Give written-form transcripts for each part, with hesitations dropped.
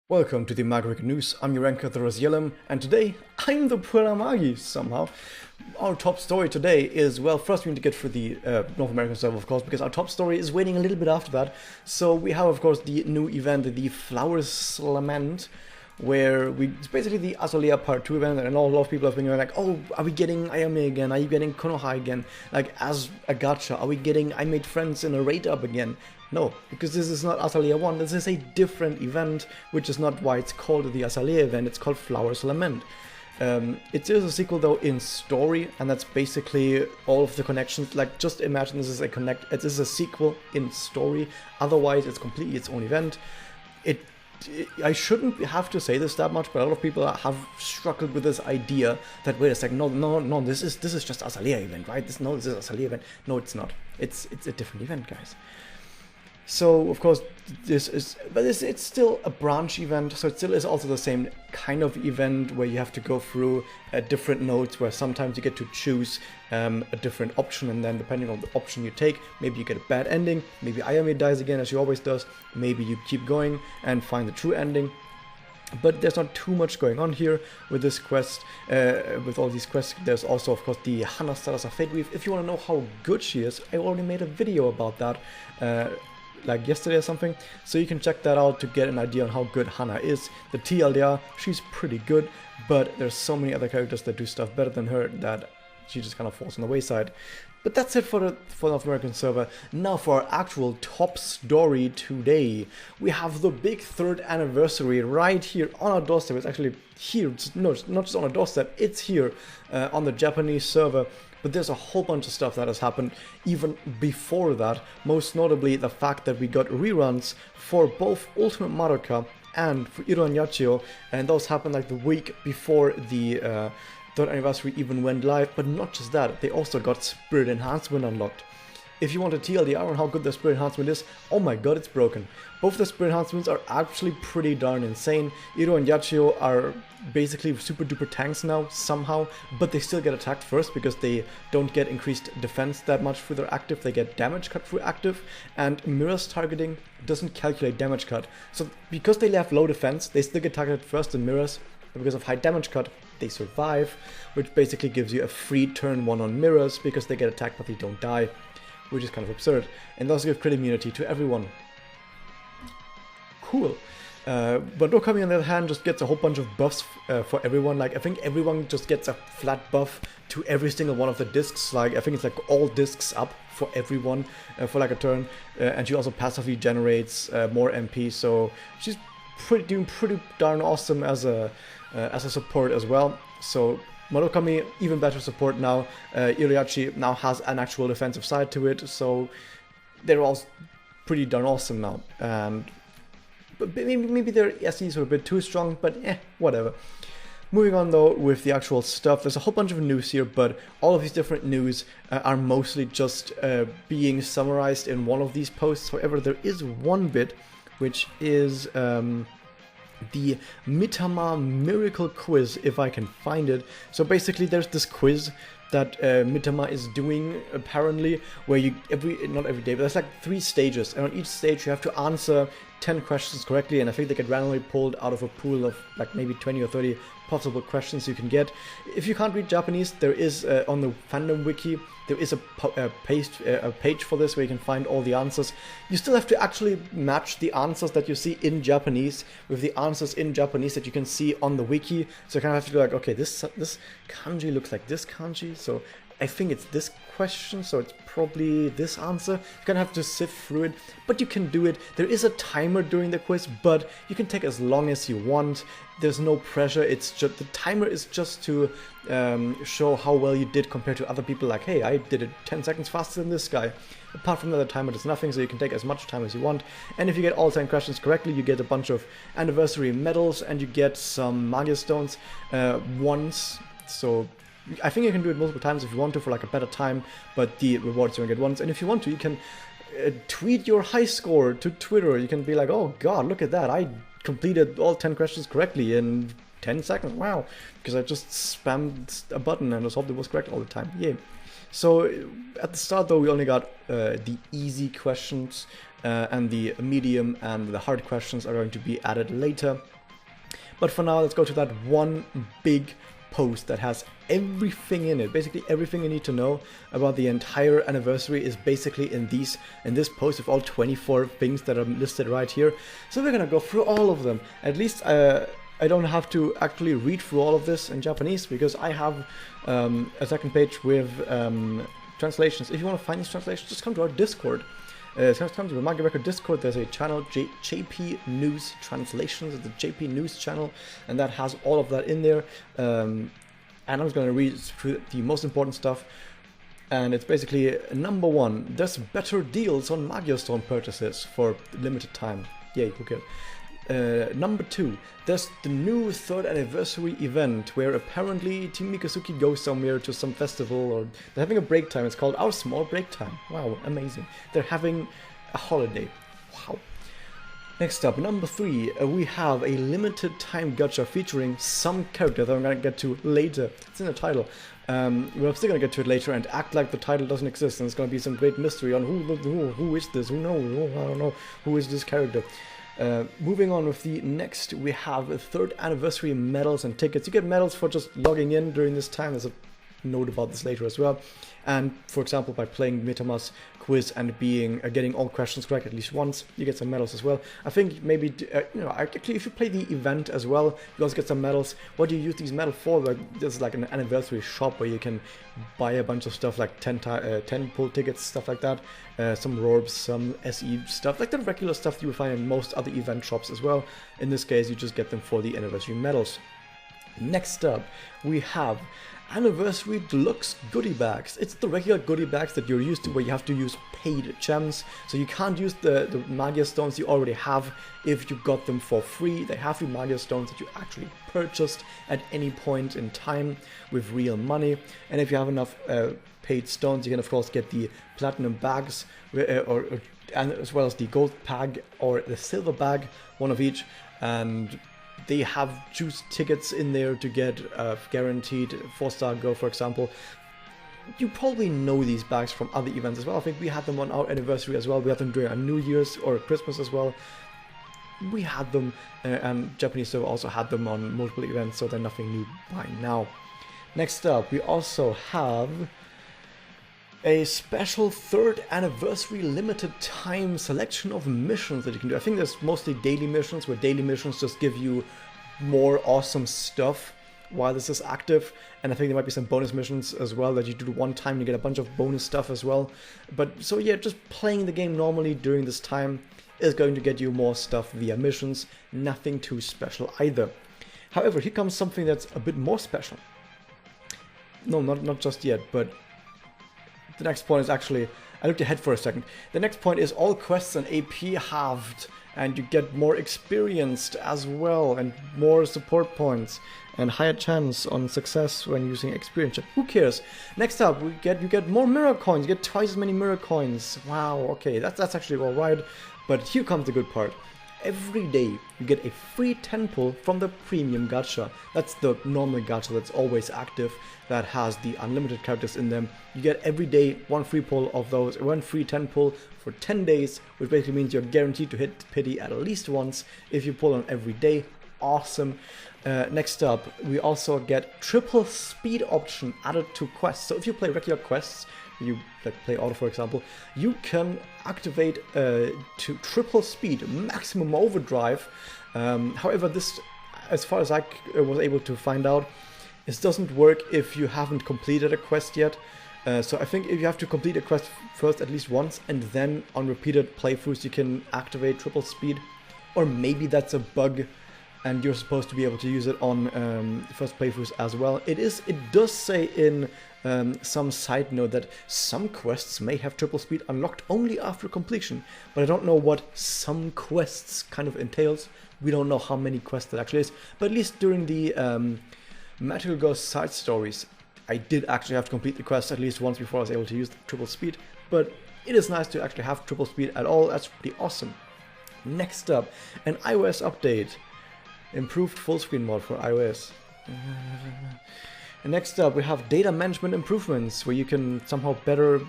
Welcome to the MagiReco News. I'm your anchor, the Rosielam, and today I'm the Pura Magi somehow. Our top story today is, well, first we need to get through the North American server, of course, because our top story is waiting a little bit after that. So we have, of course, the new event, the Flowers Lament, where it's basically the Azalea Part 2 event, and a lot of people have been going like, oh, are we getting Ayame again? Are you getting Konoha again? Like, as a gacha, are we getting I Made Friends in a raid up again? No, because this is not Azalea 1, this is a different event, which is not why it's called the Azalea event, it's called Flowers Lament. It is a sequel though in story, and that's basically all of the connections. Like, just imagine this is a sequel in story, otherwise it's completely its own event. I shouldn't have to say this that much, but a lot of people have struggled with this idea that, wait a second, no, this is just Azalea event, right? This is Azalea event. No, it's not. It's a different event, guys. So, of course, it's still a branch event, so it still is also the same kind of event where you have to go through different nodes, where sometimes you get to choose a different option, and then depending on the option you take, maybe you get a bad ending, maybe Ayame dies again as she always does, maybe you keep going and find the true ending. But there's not too much going on here with this quest, with all these quests. There's also, of course, the Hana Sarasa Fate Weave. If you want to know how good she is, I already made a video about that, like yesterday or something, so you can check that out to get an idea on how good Hana is. The TLDR, she's pretty good, but there's so many other characters that do stuff better than her that she just kind of falls on the wayside. But that's it for the North American server. Now for our actual top story today. We have the big 3rd anniversary right here on our doorstep. It's actually here, it's not just on our doorstep, it's here on the Japanese server. But there's a whole bunch of stuff that has happened even before that. Most notably the fact that we got reruns for both Ultimate Madoka and for Iro and Yachio, and those happened like the week before the 3rd anniversary even went live. But not just that, they also got Spirit Enhancement unlocked. If you want a TLDR on how good the Spirit Enhancement is, oh my god, it's broken. Both the Spirit Enhancements are actually pretty darn insane. Iro and Yachio are basically super duper tanks now, somehow, but they still get attacked first because they don't get increased defense that much through their active, they get damage cut through active, and Mirror's targeting doesn't calculate damage cut. So because they have low defense, they still get targeted first in Mirrors, but because of high damage cut, they survive, which basically gives you a free turn 1 on Mirrors because they get attacked but they don't die, which is kind of absurd, and thus give crit immunity to everyone. Cool. But Okami on the other hand just gets a whole bunch of buffs for everyone. Like, I think everyone just gets a flat buff to every single one of the discs. Like, I think it's like all discs up for everyone for like a turn, and she also passively generates more MP, so she's doing pretty darn awesome as a support as well. So Marukami, even better support now. Iriachi now has an actual defensive side to it, so they're all pretty darn awesome now. And but maybe their SEs are a bit too strong, but whatever. Moving on though with the actual stuff, there's a whole bunch of news here, but all of these different news are mostly just being summarized in one of these posts. However, there is one bit which is the Mitama Miracle Quiz, if I can find it. So basically there's this quiz that Mitama is doing apparently, where you not every day, but there's like 3 stages, and on each stage you have to answer 10 questions correctly, and I think they get randomly pulled out of a pool of like maybe 20 or 30 possible questions you can get. If you can't read Japanese, there is on the fandom wiki, there is a page for this where you can find all the answers. You still have to actually match the answers that you see in Japanese with the answers in Japanese that you can see on the wiki. So you kind of have to go like, okay, this kanji looks like this kanji, so I think it's this question, so it's probably this answer. You kind of have to sift through it, but you can do it. There is a timer during the quiz, but you can take as long as you want. There's no pressure. It's just the timer is just to show how well you did compared to other people. Like, hey, I did it 10 seconds faster than this guy. Apart from that, the timer does nothing, so you can take as much time as you want. And if you get all 10 questions correctly, you get a bunch of anniversary medals, and you get some Magia Stones once. So I think you can do it multiple times if you want to for like a better time, but the rewards you only get once. And if you want to, you can tweet your high score to Twitter. You can be like, oh god, look at that, I completed all 10 questions correctly in 10 seconds, wow, because I just spammed a button and just hoped it was correct all the time, yay. So at the start though, we only got the easy questions, and the medium and the hard questions are going to be added later. But for now, let's go to that one big post that has everything in it. Basically everything you need to know about the entire anniversary is basically in this post with all 24 things that are listed right here. So we're gonna go through all of them. At least I don't have to actually read through all of this in Japanese, because I have a second page with translations. If you want to find these translations, just come to our Discord. Come to the MagiReco Discord. There's a channel, JP News Translations. It's the JP News channel, and that has all of that in there. And I'm just going to read through the most important stuff. And it's basically number 1. There's better deals on Mokyuu Stone purchases for limited time. Yay, who cares? Number 2, there's the new 3rd anniversary event where apparently Team Mikazuki goes somewhere to some festival, or they're having a break time. It's called Our Small Break Time. Wow, amazing. They're having a holiday. Wow. Next up, number 3, we have a limited time gacha featuring some character that I'm gonna get to later. It's in the title. We're still gonna get to it later and act like the title doesn't exist, and it's gonna be some great mystery on who is this, who knows, I don't know, who is this character. Moving on with the next, we have a 3rd anniversary medals and tickets. You get medals for just logging in during this time. There's a note about this later as well. And for example, by playing Mitama's quiz and getting all questions correct at least once, you get some medals as well. I think maybe actually if you play the event as well, you also get some medals. What do you use these medals for? There's like an anniversary shop where you can buy a bunch of stuff like 10 pull tickets, stuff like that, some Rorbs, some SE stuff, like the regular stuff you will find in most other event shops as well. In this case, you just get them for the anniversary medals. Next up, we have Anniversary Deluxe goodie bags. It's the regular goodie bags that you're used to, where you have to use paid gems. So you can't use the Magia stones you already have if you got them for free. They have to be Magia stones that you actually purchased at any point in time with real money. And if you have enough paid stones, you can of course get the platinum bags, and as well as the gold bag or the silver bag, one of each. And they have juice tickets in there to get guaranteed 4-star go, for example. You probably know these bags from other events as well. I think we had them on our anniversary as well. We had them during our New Year's or Christmas as well. We had them, and Japanese server also had them on multiple events, so they're nothing new by now. Next up, we also have a special 3rd anniversary limited time selection of missions that you can do. I think there's mostly daily missions, where daily missions just give you more awesome stuff while this is active. And I think there might be some bonus missions as well that you do one time, you get a bunch of bonus stuff as well. But so yeah, just playing the game normally during this time is going to get you more stuff via missions. Nothing too special either. However, here comes something that's a bit more special. No, not just yet, but the next point is actually, I looked ahead for a second. The next point is all quests and AP halved, and you get more experienced as well, and more support points, and higher chance on success when using experience. Who cares? Next up, you get more mirror coins. You get twice as many mirror coins. Wow, okay, that's actually alright. But here comes the good part. Every day you get a free 10 pull from the premium gacha. That's the normal gacha that's always active, that has the unlimited characters in them. You get every day one free pull of those, one free 10 pull for 10 days, which basically means you're guaranteed to hit pity at least once if you pull on every day. Awesome. Next up, we also get triple speed option added to quests. So if you play regular quests, you like play auto for example, you can activate to triple speed, maximum overdrive. However, this, as far as I was able to find out, this doesn't work if you haven't completed a quest yet. So I think if you have to complete a quest first at least once, and then on repeated playthroughs you can activate triple speed. Or maybe that's a bug and you're supposed to be able to use it on first playthroughs as well. It does say in some side note that some quests may have triple speed unlocked only after completion, but I don't know what some quests kind of entails. We don't know how many quests that actually is, but at least during the MagiReco side stories, I did actually have to complete the quest at least once before I was able to use the triple speed, but it is nice to actually have triple speed at all. That's pretty awesome. Next up, an iOS update. Improved full screen mode for iOS. And next up, we have data management improvements, where you can somehow better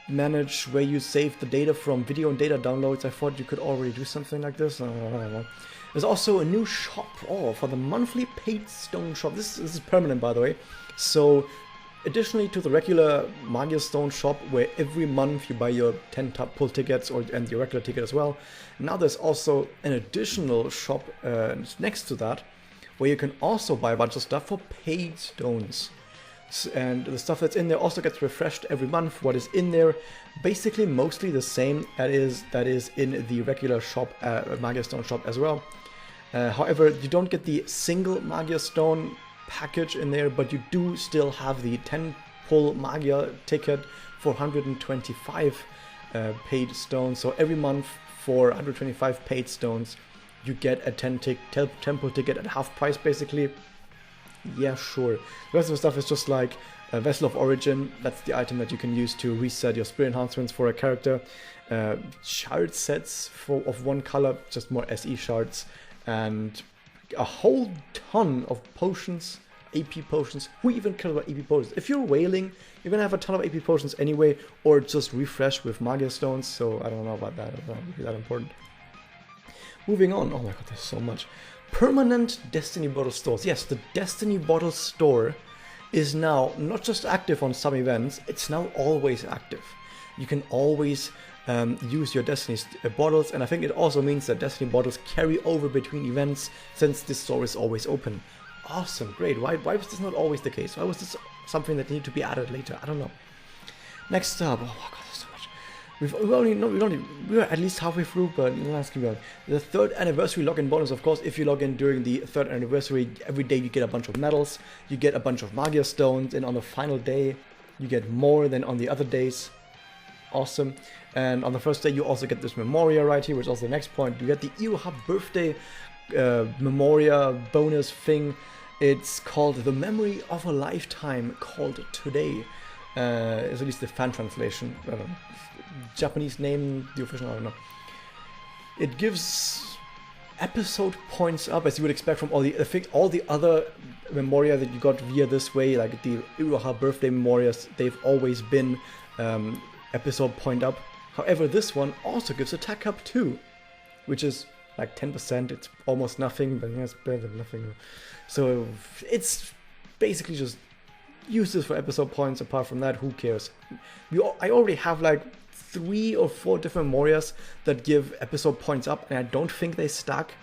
manage where you save the data from video and data downloads. I thought you could already do something like this. I don't know. There's also a new shop for the monthly paid stone shop. This is permanent, by the way. So additionally to the regular Magia Stone shop, where every month you buy your 10 pull tickets and your regular ticket as well, now there's also an additional shop next to that, where you can also buy a bunch of stuff for paid stones. And the stuff that's in there also gets refreshed every month. What is in there, basically mostly the same that is in the regular shop, Magia Stone shop as well. However, you don't get the single Magia Stone package in there, but you do still have the 10 pull Magia ticket for 125 paid stones. So every month for 125 paid stones, you get a 10 pull ticket at half price, basically. Yeah, sure. The rest of the stuff is just like a Vessel of Origin. That's the item that you can use to reset your spirit enhancements for a character. Shard sets of one color, just more SE shards, and a whole ton of potions, AP potions. Who even cares about AP potions? If you're whaling, you're gonna have a ton of AP potions anyway, or just refresh with Magia Stones, so I don't know about that. It's not really that important. Moving on. Oh my god, there's so much. Permanent Destiny Bottle stores. Yes, the Destiny Bottle store is now not just active on some events, it's now always active. You can always use your Destiny bottles, and I think it also means that Destiny bottles carry over between events, since this store is always open. Awesome, great. Why was this not always the case? Why was this something that needed to be added later? I don't know. Next up, oh my god, there's so much. We are at least halfway through, but let's keep going. The 3rd anniversary login bonus, of course. If you log in during the 3rd anniversary, every day you get a bunch of medals, you get a bunch of Magia Stones, and on the final day, you get more than on the other days. Awesome. And on the first day, you also get this Memoria right here, which is also the next point. You get the Iroha birthday Memoria bonus thing. It's called The Memory of a Lifetime, called Today. Is at least the fan translation. Japanese name, the official, I don't know. It gives episode points up, as you would expect from all the other Memoria that you got via this way, like the Iroha birthday Memorias. They've always been episode point up. However, this one also gives attack up too, which is like 10%. It's almost nothing, but it's better than nothing. So it's basically just use this for episode points. Apart from that, who cares? I already have like 3 or 4 different Memorias that give episode points up, and I don't think they stack,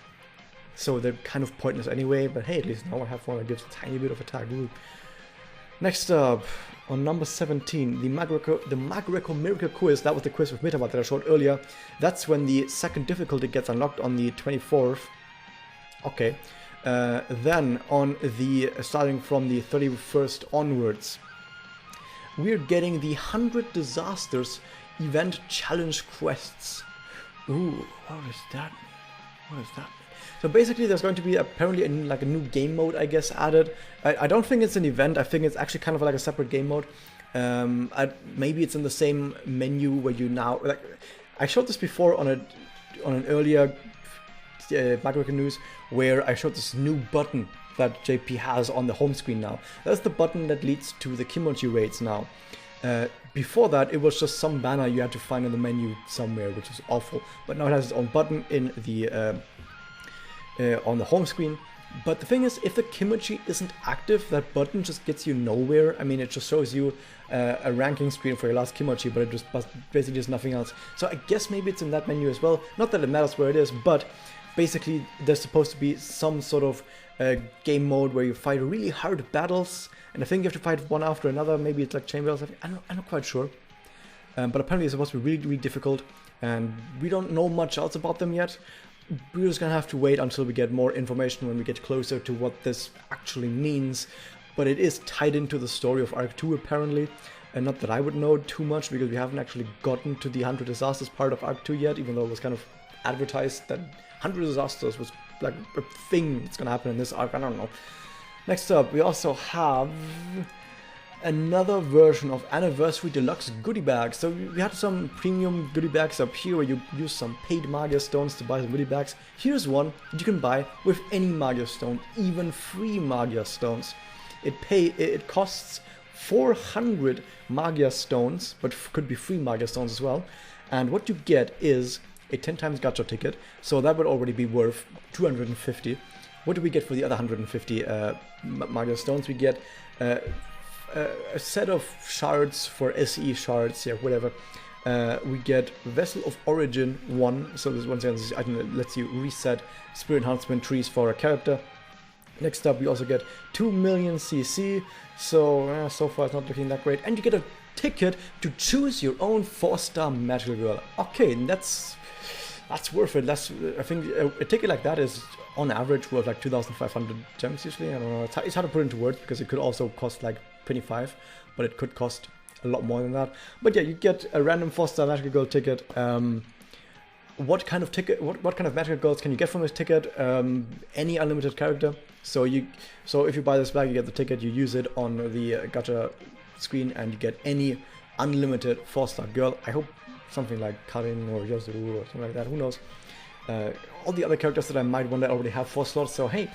so they're kind of pointless anyway. But hey, at least now I have one that gives a tiny bit of attack. Ooh. Next up, on number 17, the MagiReco Miracle Quiz. That was the quiz with Metabat that I showed earlier. That's when the 2nd difficulty gets unlocked on the 24th. Okay. Then on starting from the 31st onwards, we're getting the 100 Disasters event challenge quests. Ooh, what does that mean? What does that mean? So basically there's going to be apparently a new game mode, I guess, added. I don't think it's an event. I think it's actually kind of like a separate game mode. Maybe it's in the same menu where you now... I showed this before on an earlier MagiReco news, where I showed this new button that JP has on the home screen now. That's the button that leads to the Kimochi raids now. Before that, it was just some banner you had to find in the menu somewhere, which is awful. But now it has its own button in the on the home screen. But the thing is, if the Kimochi isn't active, that button just gets you nowhere. I mean, it just shows you a ranking screen for your last Kimochi, but it just basically does nothing else. So I guess maybe it's in that menu as well. Not that it matters where it is, but basically there's supposed to be some sort of game mode where you fight really hard battles, and I think you have to fight one after another. Maybe it's like chain battles. I'm not quite sure. But apparently it's supposed to be really, really difficult, and we don't know much else about them yet. We're just gonna have to wait until we get more information when we get closer to what this actually means. But it is tied into the story of Arc 2 apparently, and not that I would know too much, because we haven't actually gotten to the 100 Disasters part of Arc 2 yet, even though it was kind of advertised that 100 Disasters was like a thing that's gonna happen in this arc. I don't know. Next up, we also have another version of Anniversary Deluxe goodie bags. So we had some premium goodie bags up here where you use some paid Magia Stones to buy some goodie bags. Here's one that you can buy with any Magia Stone, even free Magia Stones. It costs 400 Magia Stones, but could be free Magia Stones as well. And what you get is a 10 times gacha ticket, so that would already be worth 250. What do we get for the other 150 Magia Stones? We get a set of shards for SE shards, yeah, whatever. We get Vessel of Origin 1, so this once again lets you reset Spirit Enhancement trees for a character. Next up, we also get 2 million CC, so so far it's not looking that great. And you get a ticket to choose your own 4-star magical girl. Okay, that's worth it. I think a ticket like that is on average worth like 2,500 gems usually. I don't know. It's hard to put into words because it could also cost like 25, but it could cost a lot more than that. But yeah, you get a random 4-star magical girl ticket. What kind of ticket? What kind of magical girls can you get from this ticket? Any unlimited character. So if you buy this bag, you get the ticket. You use it on the gacha screen, and you get any unlimited 4-star girl. I hope something like Karin or Yosuru or something like that. Who knows? All the other characters that I might want that already have 4 slots. So hey.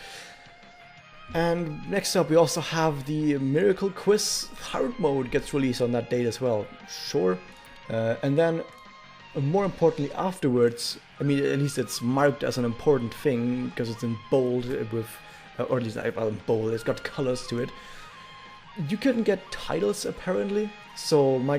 And next up, we also have the Miracle Quiz hard mode gets released on that date as well. Sure. And then, more importantly, afterwards, I mean, at least it's marked as an important thing because it's in bold with, or at least in bold. It's got colors to it. You can get titles apparently. So my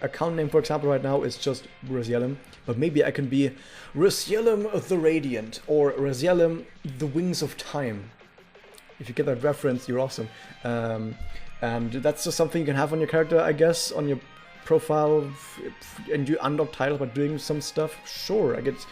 account name, for example, right now is just Razielem, but maybe I can be Razielem the Radiant or Razielem the Wings of Time. If you get that reference, you're awesome. And that's just something you can have on your character, I guess, on your profile, and you unlock titles by doing some stuff. Sure, I guess.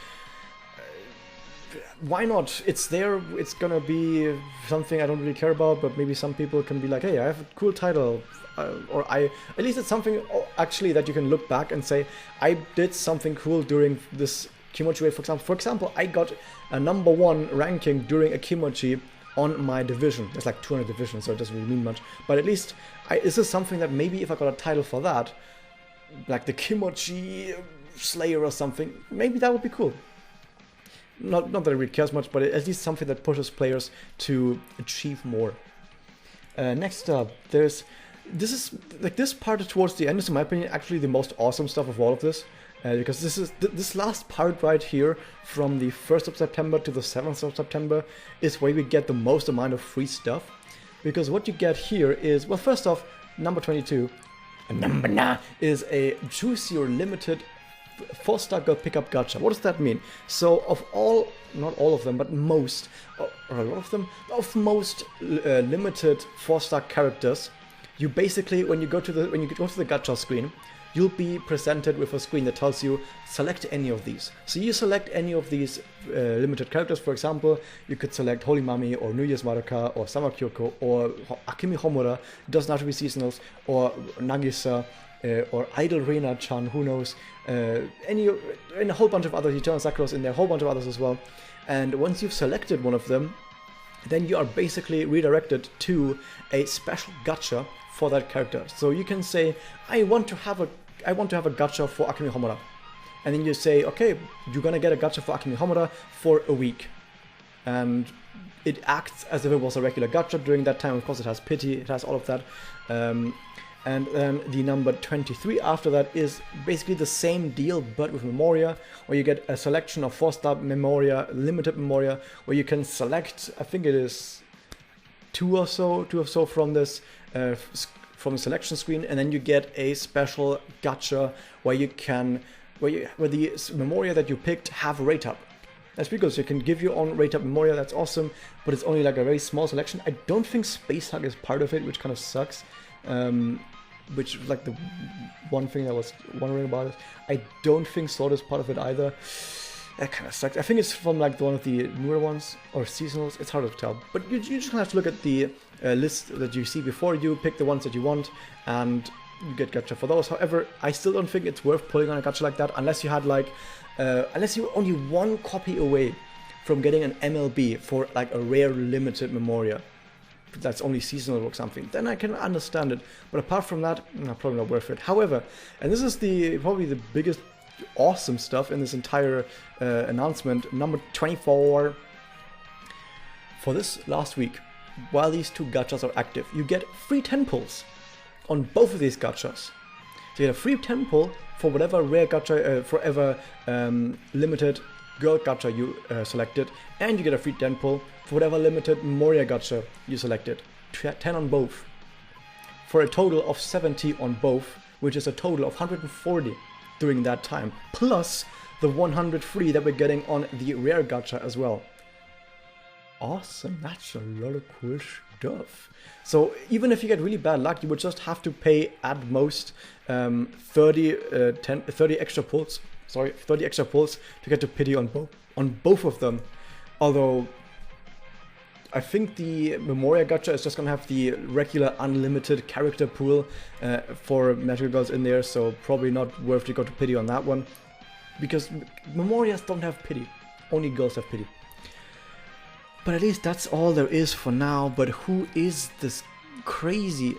Why not? It's there. It's gonna be something I don't really care about, but maybe some people can be like, hey, I have a cool title. At least it's something actually that you can look back and say, I did something cool during this Kimochi wave, for example. For example, I got a #1 ranking during a Kimochi on my division. It's like 200 divisions, so it doesn't really mean much. But at least this is something that maybe if I got a title for that, like the Kimochi Slayer or something, maybe that would be cool. Not that it really cares much, but at least something that pushes players to achieve more. Next up, this part towards the end is, in my opinion, actually the most awesome stuff of all of this. Because this last part right here, from the 1st of September to the 7th of September, is where we get the most amount of free stuff. Because what you get here is, well, first off, number 22, is a choose your limited 4-star girl pickup gacha. What does that mean? So of all, not all of them, but most, or a lot of them, of most limited 4-star characters, you basically, when you go to the gacha screen, you'll be presented with a screen that tells you, select any of these. So you select any of these limited characters. For example, you could select Holy Mami, or New Year's Madoka, or Sama Kyoko, or Akemi Homura, it doesn't have to be seasonals, or Nagisa, or Idol Reina-chan, who knows, and a whole bunch of others, Eternal Sakura's in there, a whole bunch of others as well. And once you've selected one of them, then you are basically redirected to a special gacha for that character. So you can say, I want to have a gacha for Akemi Homura. And then you say, okay, you're gonna get a gacha for Akemi Homura for a week. And it acts as if it was a regular gacha during that time. Of course, it has pity, it has all of that. And then the number 23 after that is basically the same deal, but with Memoria, where you get a selection of 4-star Memoria, limited Memoria, where you can select, I think it is two or so from this, from the selection screen, and then you get a special gacha where the Memoria that you picked have rate up. That's because you can give your own rate up Memoria, that's awesome, but it's only like a very small selection. I don't think Space Hug is part of it, which kind of sucks. Which is like the one thing I was wondering about it. I don't think Sword is part of it either. That kind of sucks. I think it's from like one of the newer ones or seasonals. It's hard to tell. But you just have to look at the list that you see before you pick the ones that you want, and you get gacha for those. However, I still don't think it's worth pulling on a gacha like that unless you had like, unless you were only one copy away from getting an MLB for like a rare limited Memoria that's only seasonal or something, then I can understand it. But apart from that, probably not worth it. However, and this is probably the biggest awesome stuff in this entire announcement, number 24. For this last week, while these two gachas are active, you get free 10 pulls on both of these gachas. So you get a free 10 pull for whatever rare gacha, forever limited girl gacha you selected, and you get a free 10 pull for whatever limited Moria gacha you selected. 10 on both. For a total of 70 on both, which is a total of 140 during that time, plus the 100 free that we're getting on the rare gacha as well. Awesome, that's a lot of cool stuff. So even if you get really bad luck, you would just have to pay at most 30 extra pulls. Sorry, 30 extra pulls to get to pity on both of them. Although I think the Memoria gacha is just gonna have the regular unlimited character pool for magical girls in there, so probably not worth to go to pity on that one, because Memorias don't have pity, only girls have pity. But at least that's all there is for now. But who is this crazy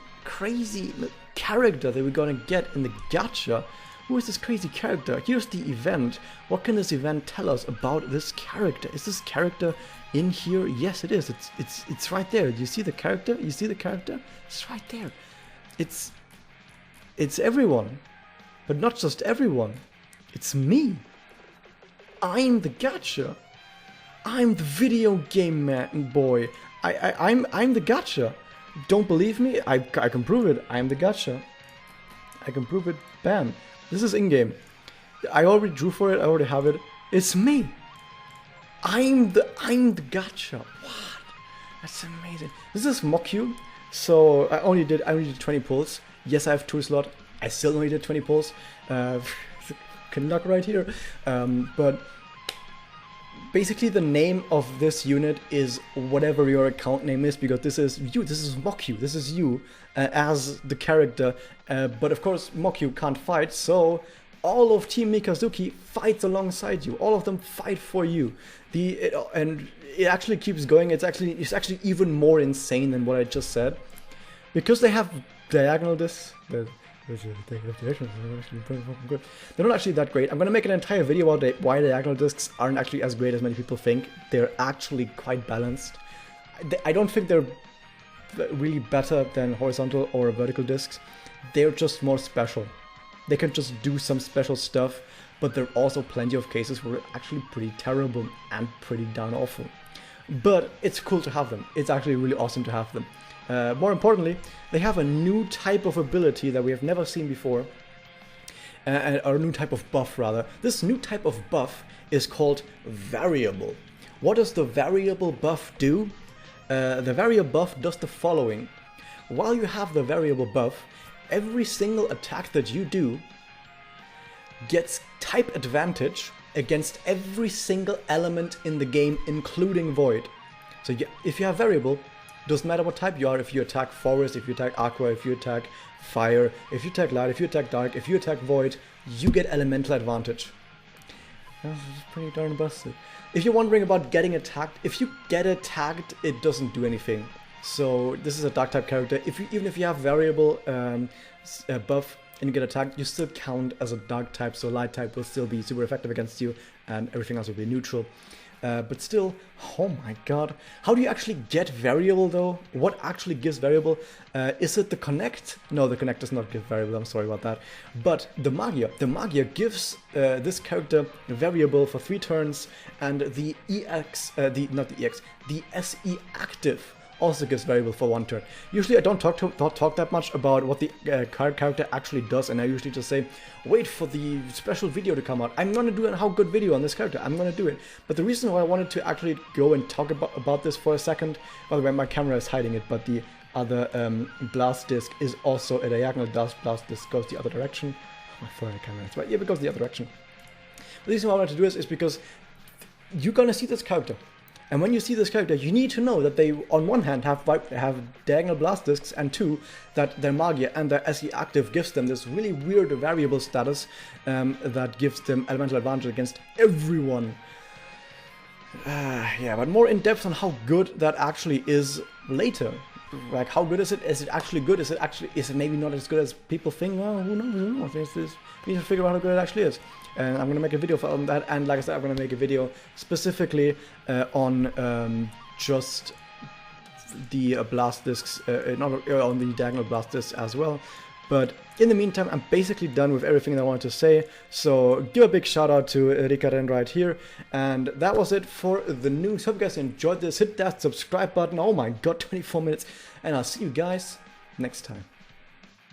character that we're gonna get in the gacha? Who is this crazy character? Here's the event. What can this event tell us about this character? Is this character in here? Yes, it is. It's right there. Do you see the character? You see the character? It's right there. It's everyone, but not just everyone. It's me. I'm the gacha. I'm the video game man boy. I'm the gacha. Don't believe me? I can prove it. I'm the gacha. I can prove it. Bam. This is in-game. I already drew for it. I already have it. It's me. I'm the gacha. What? That's amazing. This is Mokyuu. So I only did 20 pulls. Yes, I have 2 slot. I still only did 20 pulls. Can knock right here. But basically the name of this unit is whatever your account name is, because this is you, this is Mokyuu, this is you as the character, but of course Mokyuu can't fight, so all of Team Mikazuki fights alongside you, all of them fight for you. And it actually keeps going. It's actually even more insane than what I just said, because they have diagonal discs. They're not actually that great. I'm gonna make an entire video about why diagonal discs aren't actually as great as many people think. They're actually quite balanced. I don't think they're really better than horizontal or vertical discs. They're just more special. They can just do some special stuff, but there are also plenty of cases where they're actually pretty terrible and pretty darn awful. But it's cool to have them. It's actually really awesome to have them. More importantly, they have a new type of ability that we have never seen before, or a new type of buff rather. This new type of buff is called variable. What does the variable buff do? The variable buff does the following. While you have the variable buff, every single attack that you do gets type advantage against every single element in the game, including void. So if you have variable, doesn't matter what type you are, if you attack forest, if you attack aqua, if you attack fire, if you attack light, if you attack dark, if you attack void, you get elemental advantage. This is pretty darn busted. If you're wondering about getting attacked, if you get attacked, it doesn't do anything. So this is a dark type character. Even if you have variable buff and you get attacked, you still count as a dark type, so light type will still be super effective against you and everything else will be neutral. But still, oh my god. How do you actually get variable though? What actually gives variable? Is it the connect? No, the connect does not give variable, I'm sorry about that. But the Magia gives this character variable for 3 turns, and the SE active also gives variable for 1 turn. Usually I don't talk that much about what the character actually does, and I usually just say, wait for the special video to come out. I'm gonna do a how good video on this character, I'm gonna do it. But the reason why I wanted to actually go and talk about this for a second, by the way, my camera is hiding it, but the other blast disc is also a diagonal blast disc, goes the other direction. My forehead camera, right? Yeah, it goes the other direction. The reason why I wanted to do this is because you're gonna see this character. And when you see this character, you need to know that they, on one hand, have diagonal blast discs, and 2, that their Magia and their SE active gives them this really weird variable status that gives them elemental advantage against everyone. Yeah, but more in depth on how good that actually is later. Like, how good is it? Is it actually good? Is it maybe not as good as people think? Well, who knows? We need to figure out how good it actually is. And I'm going to make a video on that, and like I said, I'm going to make a video specifically on just the blast discs, not on the diagonal blast discs as well. But in the meantime, I'm basically done with everything that I wanted to say, so give a big shout out to Rikaren right here, and that was it for the news. Hope you guys enjoyed this. Hit that subscribe button. Oh my god, 24 minutes, and I'll see you guys next time.